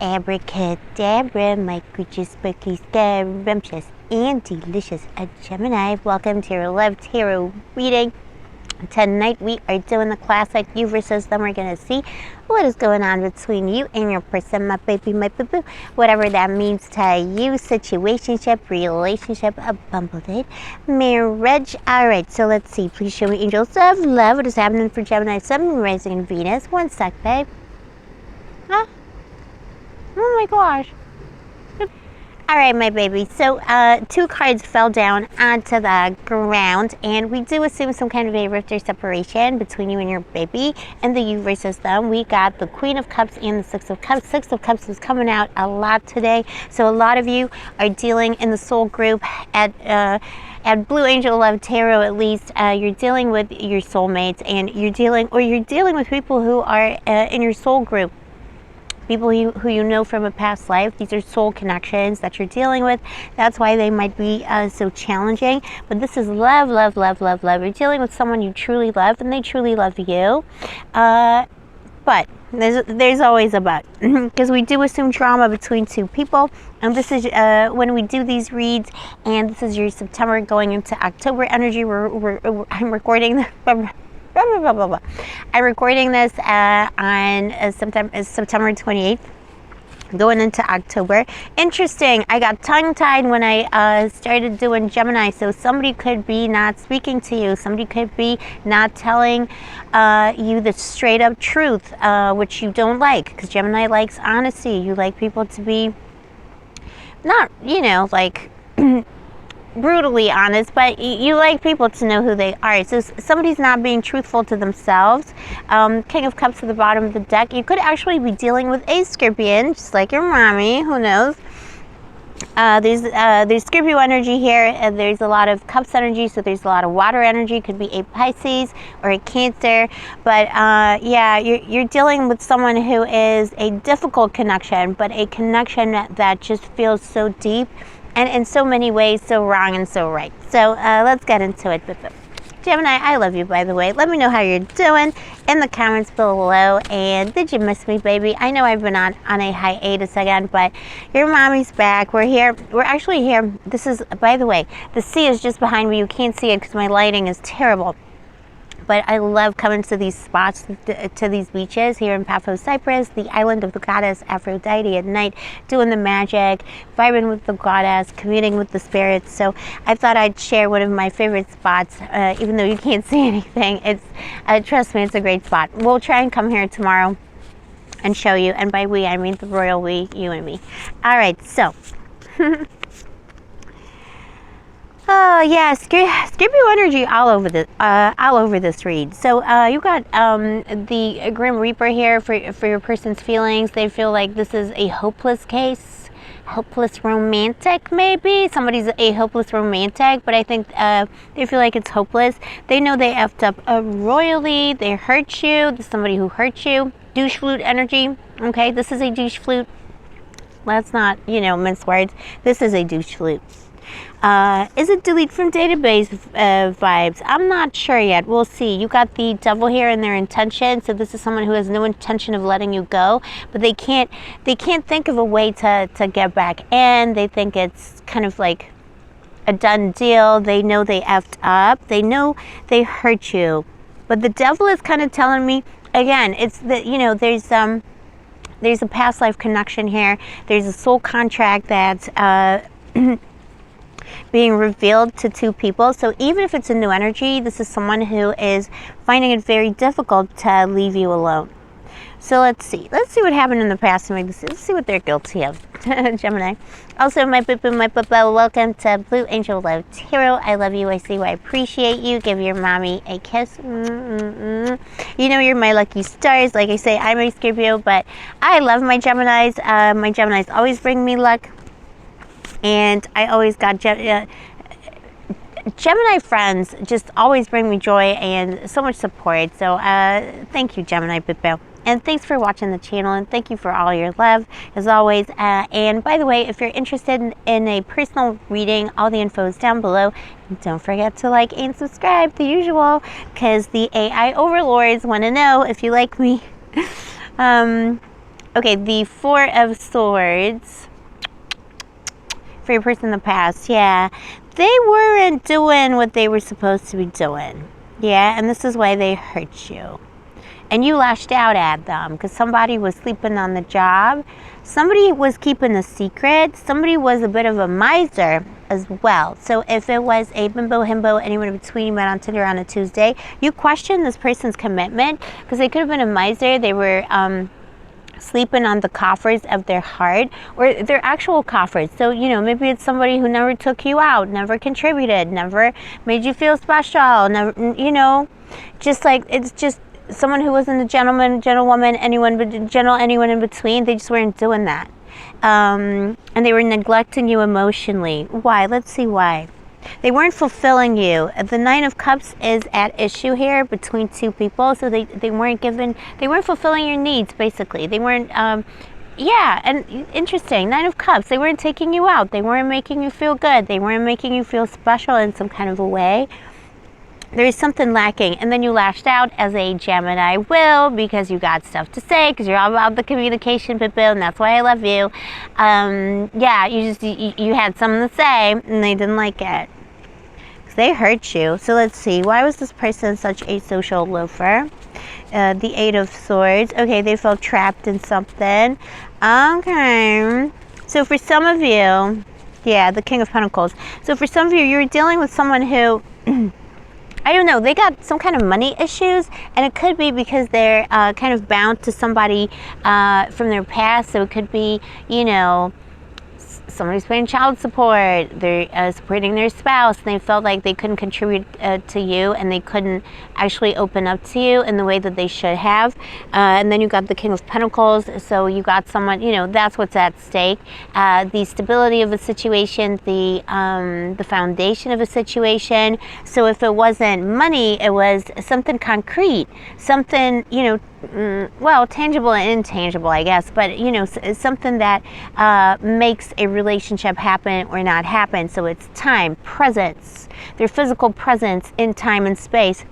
Abracadabra, my creatures, spooky, scrumptious, and delicious. A Gemini, welcome to your Love Tarot reading. Tonight we are doing the classic you versus them. We're going to see what is going on between you and your person, my baby, my boo-boo. Whatever that means to you, situationship, relationship, a bumble date, marriage. Alright, so let's see. Please show me angels of love. What is happening for Gemini, Sun, Rising, and Venus? One sec, babe. Huh? Oh my gosh. Alright, my baby. So, two cards fell down onto the ground, and we do assume some kind of a rift or separation between you and your baby, and the you versus them. We got the Queen of Cups and the Six of Cups. Six of Cups is coming out a lot today, so a lot of you are dealing in the soul group at Blue Angel Love Tarot. At least you're dealing with your soulmates, and you're dealing with people who are in your soul group. People who you know from a past life. These are soul connections that you're dealing with. That's why they might be so challenging. But this is love, love, love, love, love. You're dealing with someone you truly love, and they truly love you. But there's always a but, because we do assume drama between two people. And this is when we do these reads, and this is your September going into October energy. I'm recording I'm recording this on September 28th, going into October. Interesting. I got tongue-tied when I started doing Gemini, so somebody could be not speaking to you. Somebody could be not telling you the straight-up truth, which you don't like, because Gemini likes honesty. You like people to be not, like... brutally honest, but you like people to know who they are. So somebody's not being truthful to themselves. King of Cups at the bottom of the deck. You could actually be dealing with a Scorpion, just like your mommy. Who knows? There's Scorpio energy here, and there's a lot of Cups energy, so there's a lot of water energy. Could be a Pisces or a Cancer, but yeah, you're dealing with someone who is a difficult connection, but a connection that just feels so deep, and in so many ways, so wrong and so right. So let's get into it. Gemini, I love you, by the way. Let me know how you're doing in the comments below. And did you miss me, baby? I know I've been on a hiatus again, but your mommy's back. We're here. We're actually here. This is, by the way, the sea is just behind me. You can't see it because my lighting is terrible. But I love coming to these spots, to these beaches here in Paphos, Cyprus, the island of the goddess Aphrodite at night, doing the magic, vibing with the goddess, communing with the spirits. So I thought I'd share one of my favorite spots, even though you can't see anything. It's trust me, it's a great spot. We'll try and come here tomorrow and show you. And by we, I mean the royal we, you and me. All right, so... Oh yeah, Scorpio energy all over this read. So you got the Grim Reaper here for your person's feelings. They feel like this is a hopeless case, hopeless romantic maybe. Somebody's a hopeless romantic, but I think they feel like it's hopeless. They know they effed up royally. They hurt you. There's somebody who hurt you. Douche flute energy. Okay, this is a douche flute. Let's not mince words. This is a douche flute. Is it delete from database vibes? I'm not sure yet. We'll see. You got the devil here in their intention. So this is someone who has no intention of letting you go, but they can't think of a way to get back in. They think it's kind of like a done deal. They know they effed up. They know they hurt you, but the devil is kind of telling me again. It's that there's a past life connection here. There's a soul contract that's being revealed to two people. So even if it's a new energy, this is someone who is finding it very difficult to leave you alone. So let's see what happened in the past, and let's see what they're guilty of. Gemini. Also, my boo-boo, welcome to Blue Angel Love Tarot. I love you, I see you, I appreciate you. Give your mommy a kiss. You know you're my lucky stars. Like I say, I'm a Scorpio, but I love my Geminis. My Geminis always bring me luck. And I always got Gemini friends, just always bring me joy and so much support. So thank you, Gemini Bippo. And thanks for watching the channel, and thank you for all your love, as always. And by the way, if you're interested in a personal reading, all the info is down below. And don't forget to like and subscribe, the usual, because the AI overlords want to know if you like me. Okay, the Four of Swords. For your person in the past, yeah. They weren't doing what they were supposed to be doing. Yeah, and this is why they hurt you. And you lashed out at them because somebody was sleeping on the job. Somebody was keeping a secret. Somebody was a bit of a miser as well. So if it was a bimbo, himbo, anyone in between you met on Tinder on a Tuesday, you question this person's commitment because they could have been a miser. They were sleeping on the coffers of their heart or their actual coffers. So, maybe it's somebody who never took you out, never contributed, never made you feel special, never, just like it's just someone who wasn't a gentleman, gentlewoman, anyone in between. They just weren't doing that. And they were neglecting you emotionally. Why? Let's see why. They weren't fulfilling you. The Nine of Cups is at issue here between two people. So they weren't fulfilling your needs, basically. They weren't, and interesting. Nine of Cups. They weren't taking you out. They weren't making you feel good. They weren't making you feel special in some kind of a way. There is something lacking, and then you lashed out as a Gemini will because you got stuff to say because you're all about the communication, Bill, and that's why I love you. You had something to say, and they didn't like it. They hurt you. So let's see. Why was this person such a social loafer? The Eight of Swords. Okay, they felt trapped in something. Okay. So for some of you, the King of Pentacles. So for some of you, you're dealing with someone who... I don't know, they got some kind of money issues, and it could be because they're kind of bound to somebody from their past. So it could be, somebody's paying child support, they're supporting their spouse, and they felt like they couldn't contribute to you, and they couldn't actually open up to you in the way that they should have. And then you got the King of Pentacles, so you got someone, that's what's at stake. The stability of a situation, the foundation of a situation. So if it wasn't money, it was something concrete, something, tangible and intangible, I guess, but something that makes a relationship happen or not happen. So it's time, presence, their physical presence in time and space.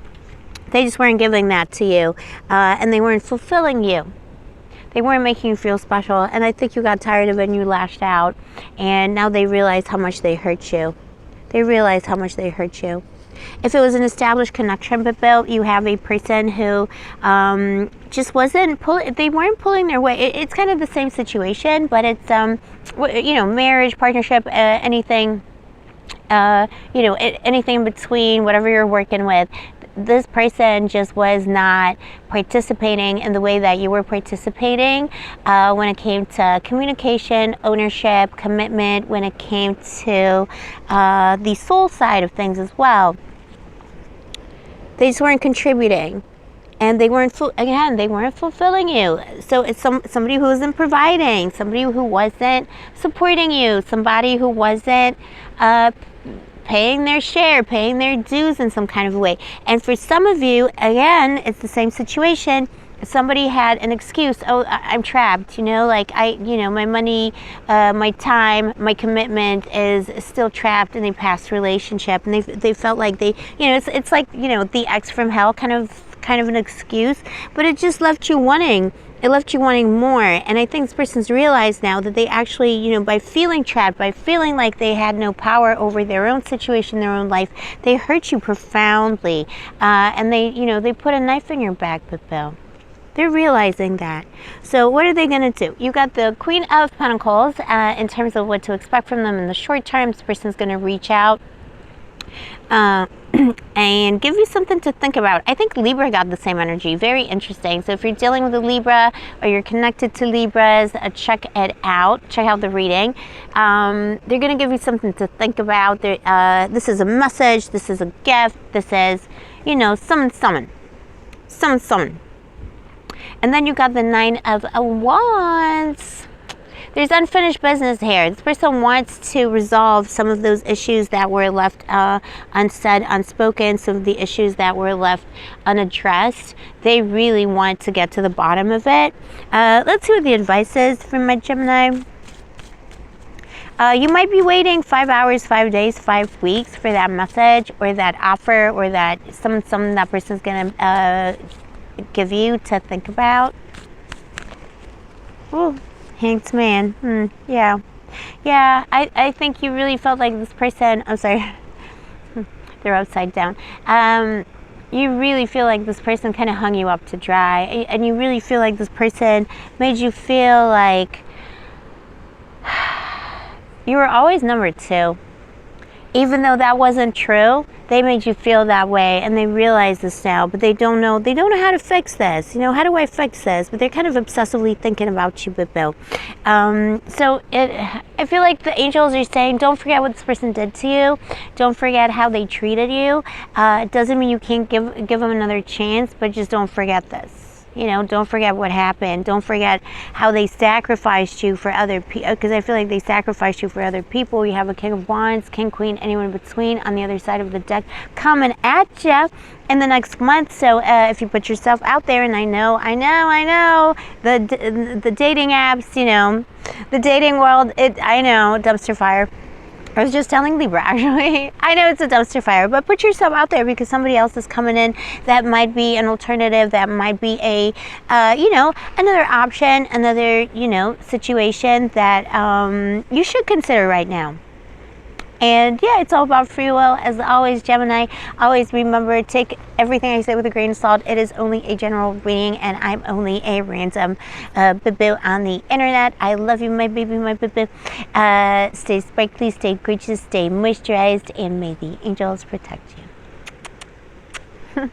They just weren't giving that to you, and they weren't fulfilling you. They weren't making you feel special, and I think you got tired of it and you lashed out, and now they realize how much they hurt you. If it was an established connection, but Bill, you have a person who just wasn't they weren't pulling their weight. It's kind of the same situation, but it's marriage, partnership, anything, anything in between, whatever you're working with. This person just was not participating in the way that you were participating when it came to communication, ownership, commitment, when it came to the soul side of things as well. They just weren't contributing, and they weren't fulfilling you. So it's somebody who wasn't providing, somebody who wasn't supporting you, somebody who wasn't paying their share, paying their dues in some kind of way. And for some of you, again, it's the same situation. Somebody had an excuse. Oh, I'm trapped, my money, my time, my commitment is still trapped in a past relationship. And they felt like it's like, the ex from hell kind of an excuse, but it just left you wanting. It left you wanting more. And I think this person's realized now that they actually, by feeling trapped, by feeling like they had no power over their own situation, their own life, they hurt you profoundly. And they put a knife in your back, Bill. They're realizing that. So what are they going to do? You got the Queen of Pentacles in terms of what to expect from them in the short term. This person's going to reach out and give you something to think about. I think Libra got the same energy. Very interesting. So if you're dealing with a Libra or you're connected to Libras, check it out. Check out the reading. They're going to give you something to think about. This is a message. This is a gift. This is, summon. And then you got the Nine of Wands. There's unfinished business here. This person wants to resolve some of those issues that were left unsaid, unspoken, some of the issues that were left unaddressed. They really want to get to the bottom of it. Let's see what the advice is from my Gemini. You might be waiting 5 hours, 5 days, 5 weeks for that message or that offer or that something that person's going to give you to think about. Ooh, Hanged Man. Yeah. Yeah, I think you really felt like this person, I'm sorry, they're upside down. You really feel like this person kind of hung you up to dry, and you really feel like this person made you feel like you were always number two. Even though that wasn't true, they made you feel that way, and they realize this now, but they don't know how to fix this. You know, how do I fix this? But they're kind of obsessively thinking about you, Bill. So I feel like the angels are saying, don't forget what this person did to you. Don't forget how they treated you. It doesn't mean you can't give them another chance, but just don't forget this. You know, don't forget what happened. Don't forget how they sacrificed you for other people, because I feel like they sacrificed you for other people. You have a King of Wands, King, Queen, anyone in between on the other side of the deck coming at you in the next month. So if you put yourself out there, and I know, the dating apps, you know, the dating world, I know, dumpster fire. I was just telling Libra, actually. I know it's a dumpster fire, but put yourself out there, because somebody else is coming in that might be an alternative, that might be a, you know, another option, another, you know, situation that you should consider right now. And yeah, it's all about free will. As always, Gemini, always remember, take everything I say with a grain of salt. It is only a general reading, and I'm only a random boo on the internet. I love you, my baby, my boo. Stay sparkly, stay gorgeous, stay moisturized, and may the angels protect you.